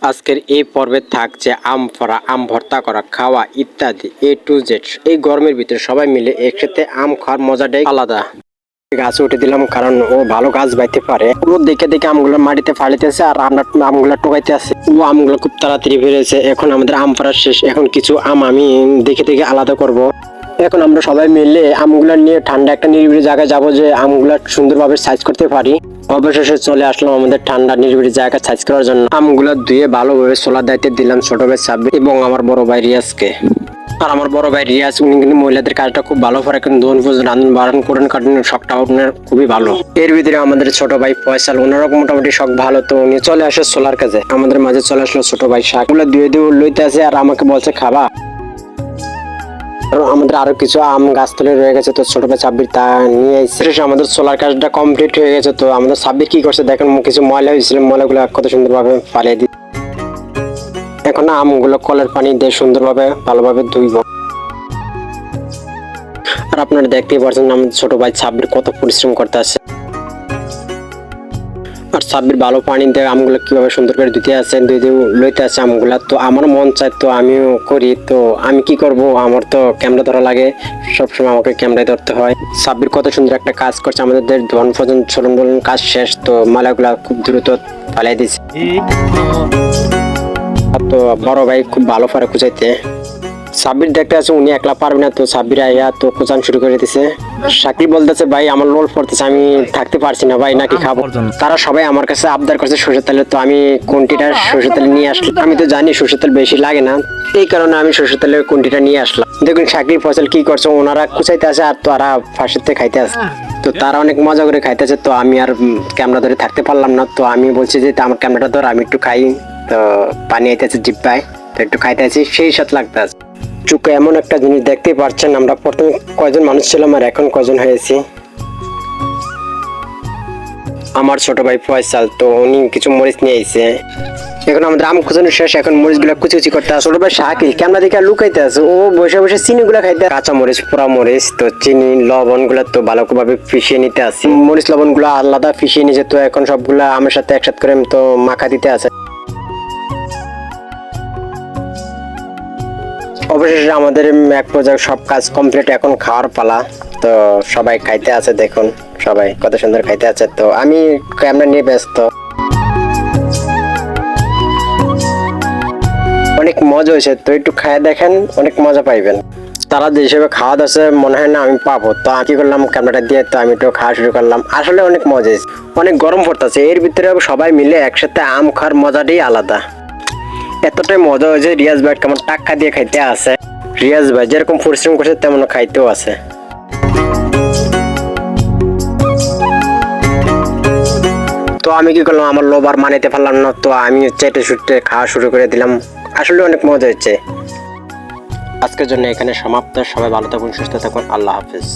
আজকের এই পর্বে থাকছে আম পড়া, আম ভর্তা করা, খাওয়া ইত্যাদি A to Z। এই গরমের ভিতরে সবাই মিলে একসাথে আম খাওয়ার মজাটাই আলাদা। গাছে উঠে দিলাম কারণ ও ভালো গাছ বাইতে পারে। ও দেখে দেখে আমগুলো মাটিতে ফালিতেছে আর আমরা আমগুলো টোকাইতে আছে। ও আমগুলো খুব তাড়াতাড়ি বেড়েছে। এখন আমাদের আম পাড়া শেষ। এখন কিছু আম আমি দেখে দেখে আলাদা করব। এখন আমরা সবাই মিলে আমগুলা নিয়ে ঠান্ডা একটা নিরিবিলি জায়গায় যাবো, যে আমগুলা সুন্দরভাবে সাইজ করতে পারি। অবশেষে চলে আসলাম আমাদের ঠান্ডা নিরিবিলি জায়গা সাইজ করার জন্য। আমগুলা ধুয়ে ভালোভাবে সোলার দায়িত্বে দিলাম ছোট ভাই সাব্বির এবং আমার বড় ভাই রিয়াজকে। আর আমার বড় ভাই রিয়াজ উনি কিন্তু মহিলাদের কাজটা খুব ভালো করে, কিন্তু দোন ফুজ রান্ধন বাড়ান করেন কাটেন শখটা ওনার খুবই ভালো। এর ভিতরে আমাদের ছোট ভাই ফয়সাল, ওনারও মোটামুটি শখ ভালো, তো উনি চলে আসে সোলার কাজে। আমাদের মাঝে চলে আসলো ছোট ভাই শাকগুলো ধুয়ে দিয়ে লইতে আছে আর আমাকে বলছে খাবা। আমাদের আরো কিছু আম গাছ তলে রয়ে গেছে, তো ছোট ভাই সাব্বির তা নিয়ে এসে আমাদের সোলার কাজটা কমপ্লিট হয়ে গেছে। তো আমাদের সাব্বির কি করছে দেখেন, কিছু ময়লা হয়েছিল, ময়লাগুলো কত সুন্দরভাবে ফালিয়ে দিই। এখন আমগুলো কলের পানি দিয়ে সুন্দরভাবে ভালোভাবে ধুইব। আর আপনারা দেখতেই পাচ্ছেন আমাদের ছোট ভাই সাব্বির কত পরিশ্রম করতে আছে। আর সাব্বির ভালো পানি দিয়ে আমগুলো কিভাবে সুন্দর করে ধুতে আছে, ধুয়ে লইতে আছে আমগুলা। তো আমার মন চায় তো আমিও করি, তো আমি কি করব, আমার তো ক্যামেরা ধরা লাগে, সবসময় আমাকে ক্যামেরায় ধরতে হয়। সাব্বির কত সুন্দর একটা কাজ করছে, আমাদের ধন ফজন চলন বলুন কাজ শেষ। তো মালাগুলা খুব দ্রুত ফালাই দিছে। তো বড় ভাই খুব ভালো পারে কুচাইতে। সাব্বির দেখতে আছে উনি একলা পারবে না, তো সাব্বির আইয়া তো কোচান শুরু করে দিছে। শাকিল বলতেছে ভাই আমার লোল পড়তেছে, আমি থাকতে পারছি না ভাই, নাকি খাবো। তারা সবাই আমার কাছে আবদার করছে সরষের তেলে, তো আমি কোনটিটা সরষের তেল নিয়ে আসলাম। আমি তো জানি সরষের তেল বেশি লাগে না, এই কারণে আমি সরষের তেলের কোনটিটা নিয়ে আসলাম। দেখুন শাকিল ফসল কি করছে, ওনারা কুচাইতে আছে আর তারা ফাঁসের থেকে খাইতে আছে। তো তারা অনেক মজা করে খাইতেছে, তো আমি আর ক্যামেরা ধরে থাকতে পারলাম না। তো আমি বলছি যে আমার ক্যামেরাটা ধর, আমি একটু খাই। তো পানি আইতেছে জিব্বায়, তো একটু খাইতে আছি, সেই সাথে লাগতে আছে। চুকে এমন একটা জিনিস দেখতেই পাচ্ছেন, আমরা প্রথমে কয়জন মানুষ ছিলাম আর এখন কয়জন হয়েছি। আমার ছোট ভাই ফয়সাল, তো উনি কিছু মরিচ নিয়ে এসেছে। এখন আমাদের আম খুঁজানো শেষ, এখন মরিচ গুলা কুচি করতে আছে। ছোট ভাই শাকিল ক্যামেরা দেখে লুকাইতে আছে, ও বসে বসে চিনি গুলা খাইতে, কাঁচা মরিচ পোড়া মরিচ, তো চিনি লবণ গুলা তো ভালোভাবে ফিশিয়ে নিতে আছে। মরিচ লবণ গুলা আলাদা ফিশিয়ে নিয়েছে, তো এখন সবগুলা আমের সাথে একসাথে করে তো মাখা দিতে আছে। অবশেষে আমাদের এক পর্যায়ে সব কাজ কমপ্লিট, এখন খাওয়ার পালা। তো সবাই খাইতে আছে, দেখুন সবাই কত সুন্দর খাইতে আছে। তো আমি ক্যামেরা নিয়ে ব্যস্ত। অনেক মজা হয়েছে, তো একটু খায় দেখেন, অনেক মজা পাইবেন। তারা যে হিসেবে খাওয়া দাচ্ছে মনে হয় না আমি পাবো, তো আমি কি করলাম ক্যামেরাটা দিয়ে, তো আমি একটু খাওয়া শুরু করলাম। আসলে অনেক মজা হয়েছে, অনেক গরম পড়তেছে, এর ভিতরে সবাই মিলে একসাথে আম খাওয়ার মজাটাই আলাদা। এতটাই মজা হয়েছে, রিয়াজ ভাই কেমন টাক্কা দিয়ে খাইতে আছে। রিয়াজ ভাই যেরকম পরিশ্রম করছে তেমন খাইতেও আছে। তো আমি কি করলাম, আমার লোভ আর মানিতে পারলাম না, তো আমি চেটে ছুটে খাওয়া শুরু করে দিলাম। আসলে অনেক মজা হচ্ছে। আজকের জন্য এখানে সমাপ্ত। সবাই ভালো থাকুন, সুস্থ থাকুন, আল্লাহ হাফেজ।